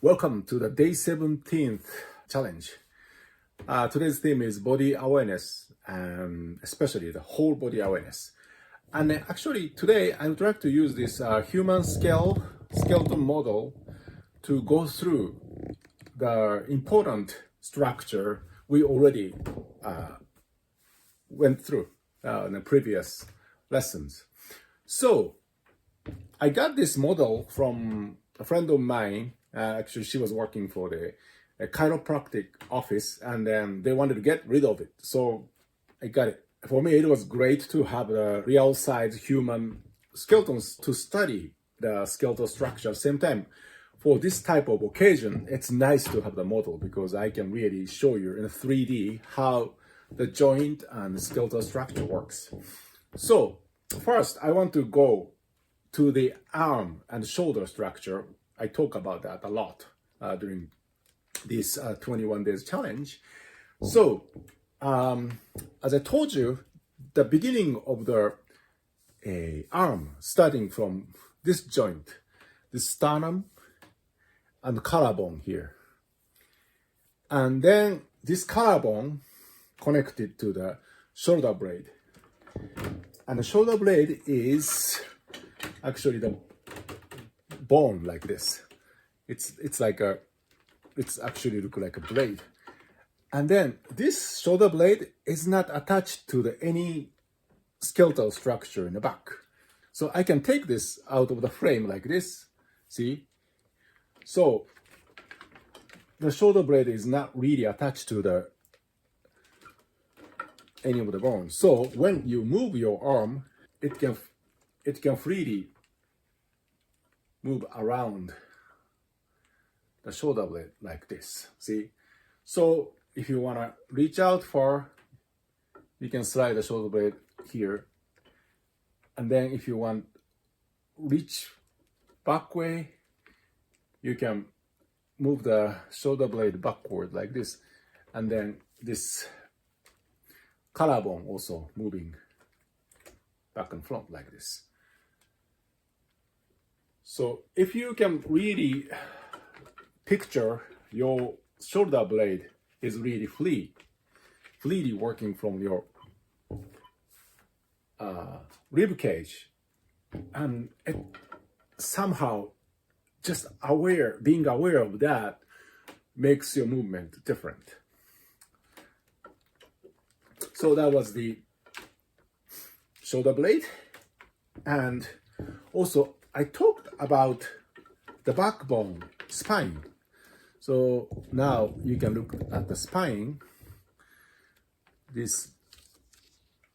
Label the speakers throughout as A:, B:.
A: Welcome to the day 17th challenge. Today's theme is body awareness, especially the whole body awareness. And actually today I would like to use this human skeleton model to go through the important structure we already went through in the previous lessons. So I got this model from a friend of mine. Actually, she was working for the chiropractic office, and then they wanted to get rid of it. So I got it. For me, it was great to have a real size human skeletons to study the skeletal structure at the same time. For this type of occasion, it's nice to have the model because I can really show you in 3D how the joint and the skeletal structure works. So first, I want to go to the arm and shoulder structure. I talk about that a lot during this 21 days challenge. So, as I told you, the beginning of the arm, starting from this joint, the sternum and collarbone here. And then this collarbone connected to the shoulder blade. And the shoulder blade is actually the bone like this. It's actually look like a blade. And then this shoulder blade is not attached to any skeletal structure in the back. So I can take this out of the frame like this, see? So the shoulder blade is not really attached to any of the bones. So when you move your arm, it can freely move around the shoulder blade like this, see? So if you want to reach out far, you can slide the shoulder blade here. And then if you want reach back way, you can move the shoulder blade backward like this. And then this collarbone also moving back and front like this. So if you can really picture your shoulder blade is really freely working from your rib cage, and it somehow just being aware of that makes your movement different. So that was the shoulder blade. And also I talked about the backbone, spine. So now you can look at the spine. This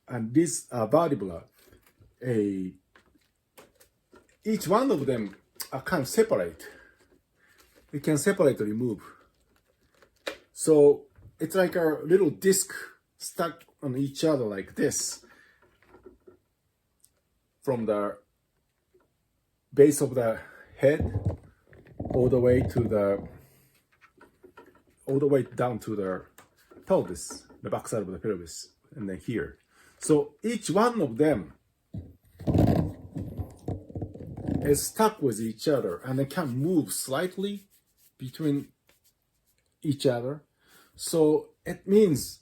A: and this vertebra, each one of them are kind of separate. You can separately move. So it's like a little disc stuck on each other like this, from the base of the head all the way down to the pelvis, the backside of the pelvis, and then here. So each one of them is stuck with each other, and they can move slightly between each other. So it means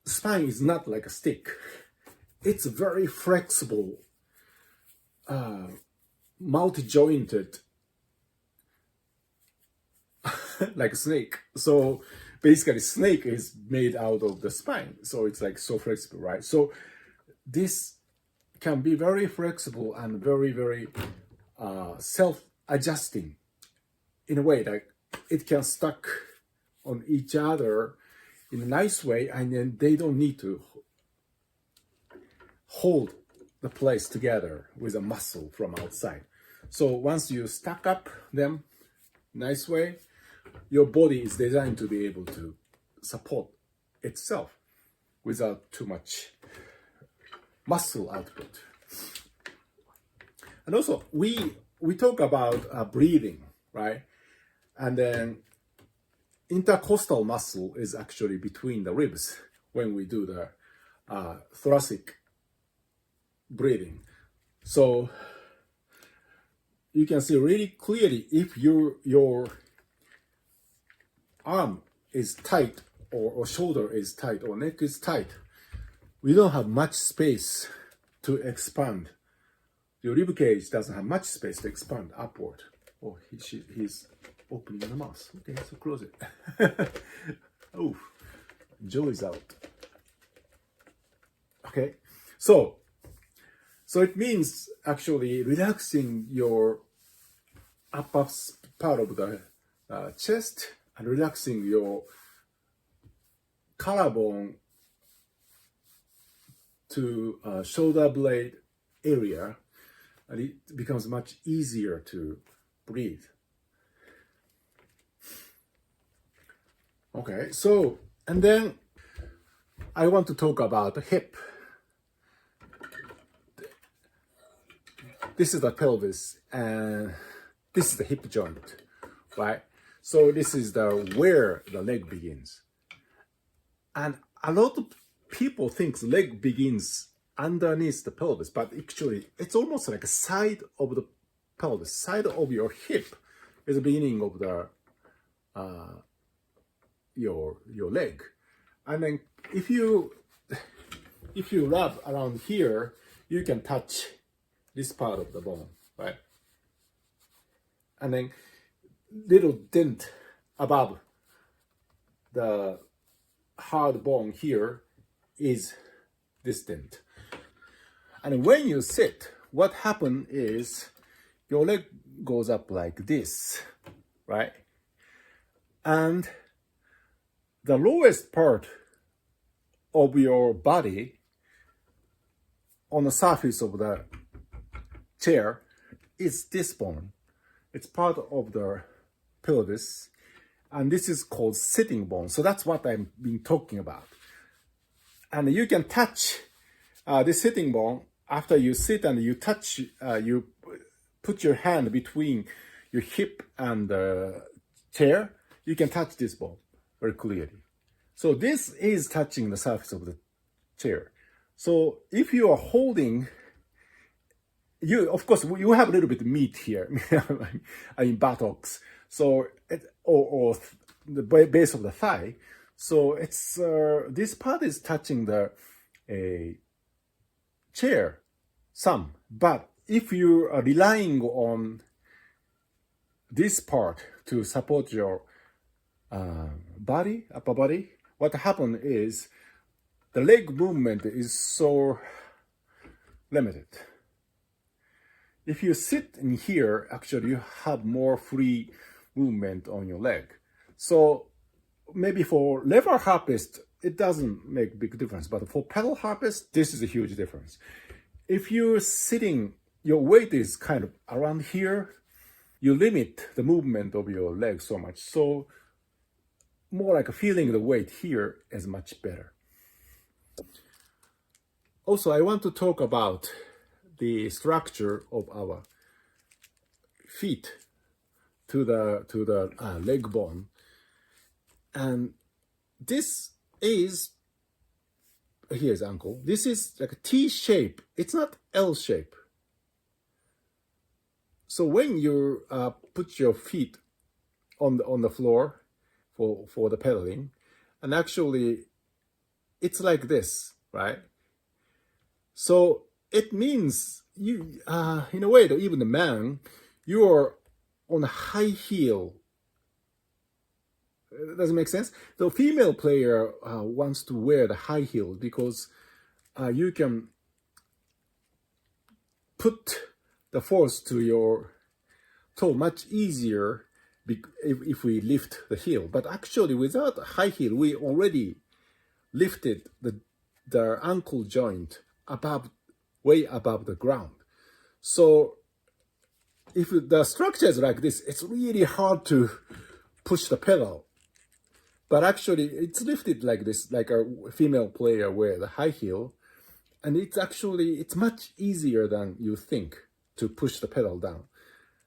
A: spine is not like a stick. It's very flexible, multi-jointed, like a snake. So basically snake is made out of the spine. So it's like so flexible, right? So this can be very flexible and very, very self-adjusting in a way that it can stuck on each other in a nice way, and then they don't need to hold the place together with a muscle from outside. So once you stack up them nice way, your body is designed to be able to support itself without too much muscle output. And also we talk about breathing, right? And then intercostal muscle is actually between the ribs when we do the thoracic breathing. So you can see really clearly if your arm is tight or shoulder is tight or neck is tight. We don't have much space to expand. Your rib cage doesn't have much space to expand upward. Oh, he's opening the mouth. Okay, so close it. Oh, jaw is out. Okay, so it means actually relaxing your upper part of the chest and relaxing your collarbone to shoulder blade area, and it becomes much easier to breathe. Okay, so, and then I want to talk about the hip. This is the pelvis, and this is the hip joint, right? So this is where the leg begins. And a lot of people think the leg begins underneath the pelvis, but actually it's almost like a side of the pelvis, side of your hip is the beginning of the your leg. And then if you rub around here, you can touch this part of the bone, right? And then little dent above the hard bone here is this dent. And when you sit, what happens is your leg goes up like this, right? And the lowest part of your body on the surface of the chair is this bone. It's part of the pelvis, and this is called sitting bone. So that's what I've been talking about. And you can touch this sitting bone after you sit, and you touch, you put your hand between your hip and the chair. You can touch this bone very clearly. So this is touching the surface of the chair. So if you are holding, of course, you have a little bit of meat here, I mean buttocks. So or the base of the thigh. So it's this part is touching the chair some. But if you are relying on this part to support your upper body, what happens is the leg movement is so limited. If you sit in here, actually you have more free movement on your leg. So maybe for lever harpist, it doesn't make big difference, but for pedal harpist, this is a huge difference. If you're sitting, your weight is kind of around here, you limit the movement of your leg so much. So more like feeling the weight here is much better. Also, I want to talk about the structure of our feet to the leg bone. And this is, here's ankle. This is like a T shape. It's not L shape. So when you put your feet on the floor for the pedaling, and actually it's like this, right? So it means you, in a way, that even the man, you are on a high heel. Does it make sense? The female player wants to wear the high heel because you can put the force to your toe much easier if we lift the heel. But actually, without a high heel, we already lifted the ankle joint way above the ground. So if the structure is like this, it's really hard to push the pedal. But actually, it's lifted like this, like a female player wear the high heel. And it's much easier than you think to push the pedal down.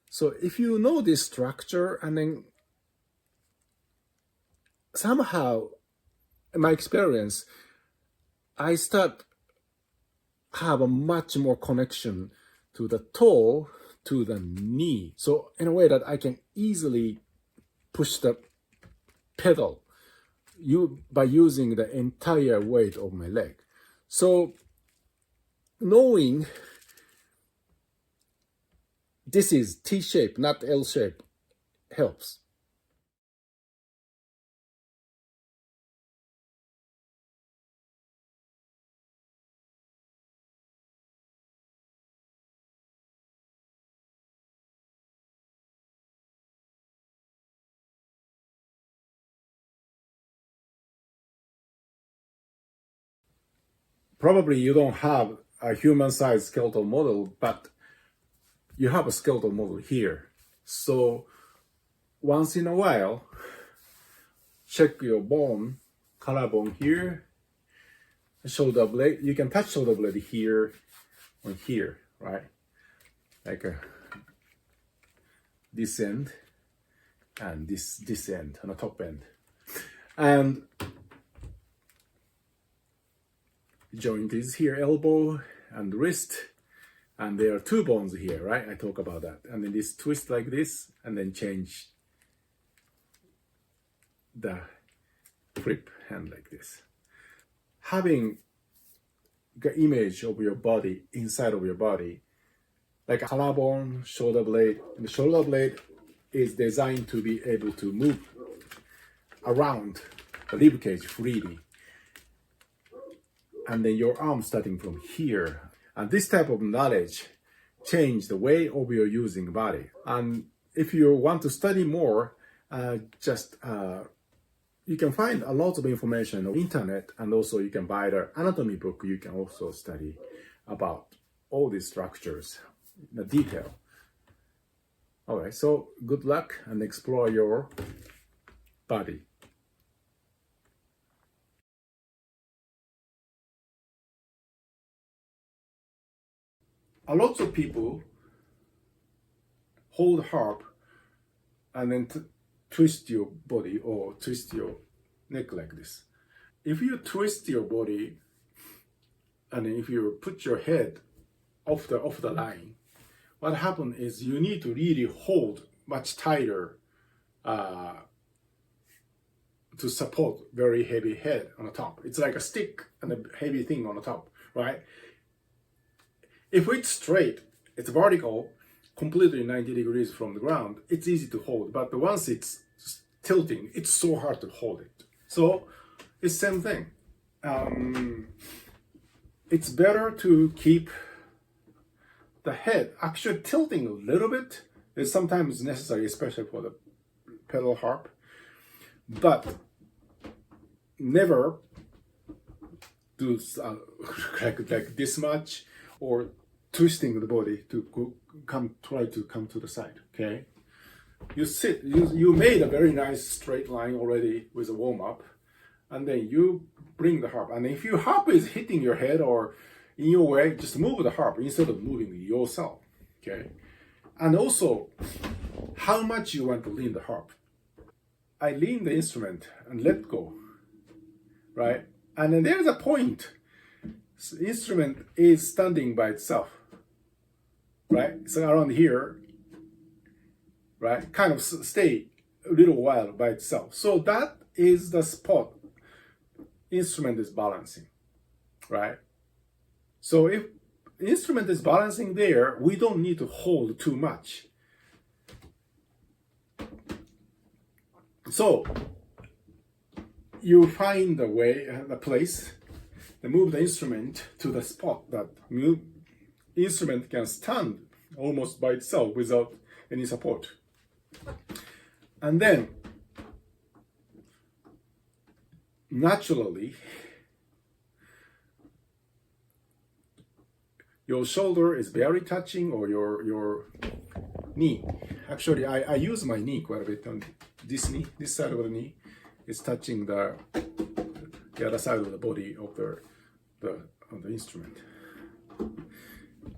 A: So if you know this structure, and then somehow, in my experience, I start have a much more connection to the toe, to the knee. So in a way that I can easily push the pedal by using the entire weight of my leg. So knowing this is T-shape, not L-shape, helps. Probably you don't have a human-sized skeletal model, but you have a skeletal model here. So once in a while, check your bone, collarbone here, shoulder blade. You can touch shoulder blade here or here, right? Like this end and this end on the top end. And joint is here, elbow and wrist. And there are two bones here, right? I talk about that. And then this twist like this, and then change the grip hand like this. Having the image of your body inside of your body, like a collarbone, shoulder blade. And the shoulder blade is designed to be able to move around the rib cage freely. And then your arm starting from here. And this type of knowledge change the way of your using body. And if you want to study more, you can find a lot of information on the internet, and also you can buy the anatomy book. You can also study about all these structures in the detail. All right, so good luck and explore your body. A lot of people hold harp and then twist your body or twist your neck like this. If you twist your body and if you put your head off the line, what happens is you need to really hold much tighter to support very heavy head on the top. It's like a stick and a heavy thing on the top, right? If it's straight, it's vertical, completely 90 degrees from the ground, it's easy to hold. But once it's tilting, it's so hard to hold it. So it's same thing. It's better to keep the head actually tilting a little bit. It's sometimes necessary, especially for the pedal harp. But never do like this much, or twisting the body to try to come to the side. Okay, you sit. You made a very nice straight line already with a warm up, and then you bring the harp. And if your harp is hitting your head or in your way, just move the harp instead of moving yourself. Okay, and also how much you want to lean the harp. I lean the instrument and let go, right? And then there's a point. The instrument is standing by itself, right? So around here, right? Kind of stay a little while by itself. So that is the spot instrument is balancing, right? So if instrument is balancing there, we don't need to hold too much. So you find the way, the place, to move the instrument to the spot that instrument can stand almost by itself without any support. And then naturally your shoulder is barely touching, or your knee. Actually, I use my knee quite a bit on this knee. This side of the knee is touching the other side of the body of the instrument.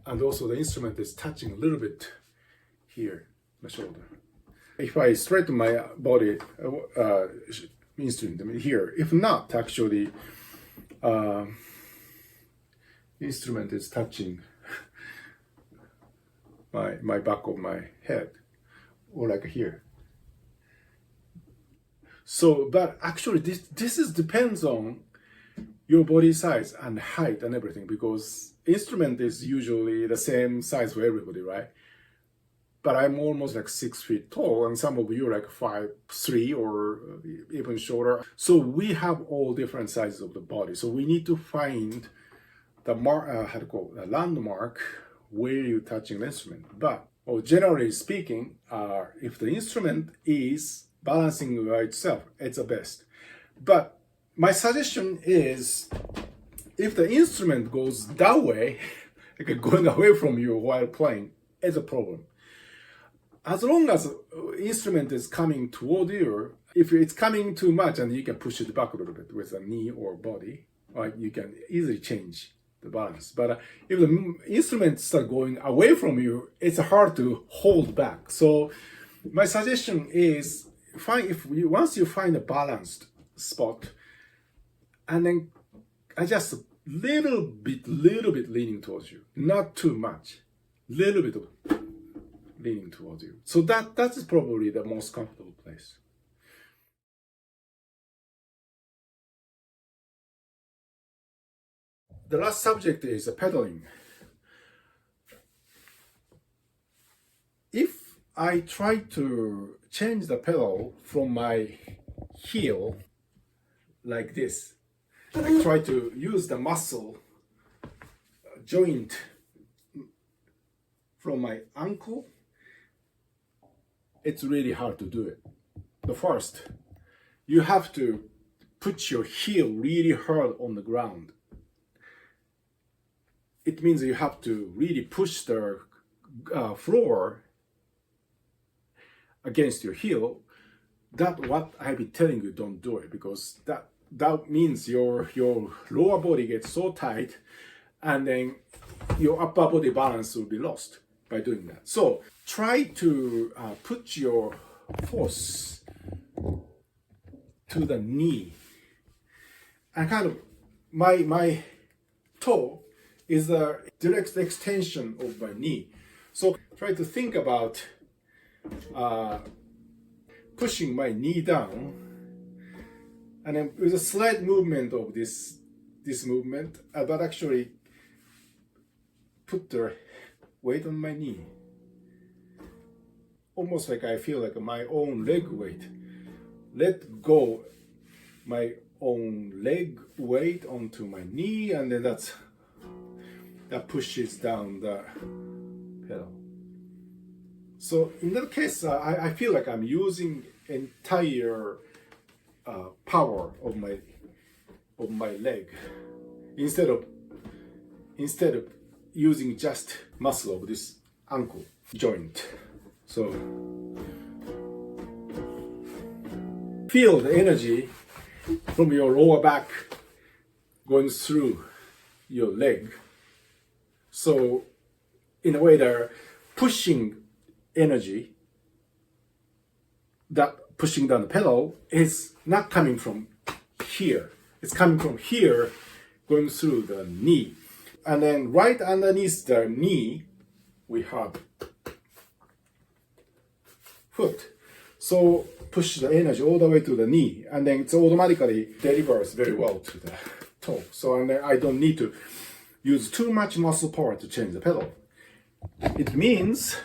A: And also the instrument is touching a little bit here, the shoulder. If I straighten my body, instrument, I mean here. If not, actually, instrument is touching my back of my head, or like here. So, but actually this is depends on your body size and height and everything, because instrument is usually the same size for everybody, right? But I'm almost like 6 feet tall, and some of you are like 5'3" or even shorter. So we have all different sizes of the body. So we need to find the landmark where you're touching the instrument. But generally speaking, if the instrument is balancing by itself, it's the best. But my suggestion is, if the instrument goes that way, like going away from you while playing, it's a problem. As long as the instrument is coming toward you, if it's coming too much, and you can push it back a little bit with a knee or body, right, you can easily change the balance. But if the instrument starts going away from you, it's hard to hold back. So my suggestion is, once you find a balanced spot, and then adjust a little bit leaning towards you, not too much, little bit of leaning towards you. So that is probably the most comfortable place. The last subject is pedaling. If I try to change the pedal from my heel like this, I try to use the muscle joint from my ankle, it's really hard to do it. The first, you have to put your heel really hard on the ground. It means you have to really push the floor against your heel. That's what I've been telling you, don't do it, because that means your lower body gets so tight, and then your upper body balance will be lost by doing that. So try to put your force to the knee, and kind of my toe is a direct extension of my knee. So try to think about pushing my knee down, and then with a slight movement of this movement, but actually put the weight on my knee. Almost like I feel like my own leg weight. Let go my own leg weight onto my knee, and then that pushes down the pedal. So in that case, I feel like I'm using entire power of my leg instead of using just muscle of this ankle joint. So feel the energy from your lower back going through your leg. So in a way, they're pushing energy, that pushing down the pedal is not coming from here. It's coming from here, going through the knee. And then right underneath the knee, we have foot. So push the energy all the way to the knee, and then it automatically delivers very well to the toe. So and then I don't need to use too much muscle power to change the pedal. It means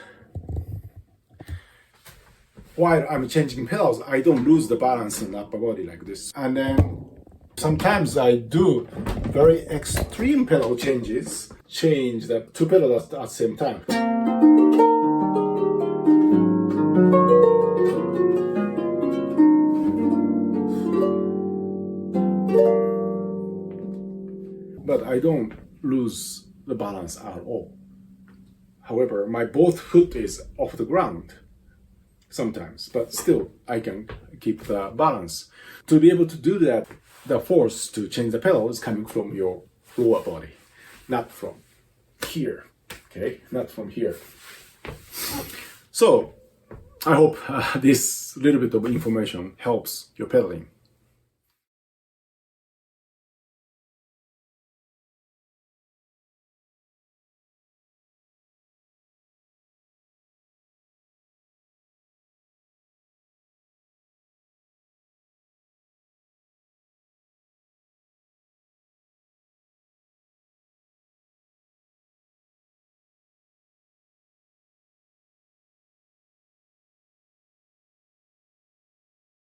A: while I'm changing pedals, I don't lose the balance in the upper body like this. And then sometimes I do very extreme pedal changes, change the two pedals at the same time. But I don't lose the balance at all. However, my both foot is off the ground sometimes, but still I can keep the balance. To be able to do that, the force to change the pedal is coming from your lower body, not from here, okay? Not from here. So I hope this little bit of information helps your pedaling.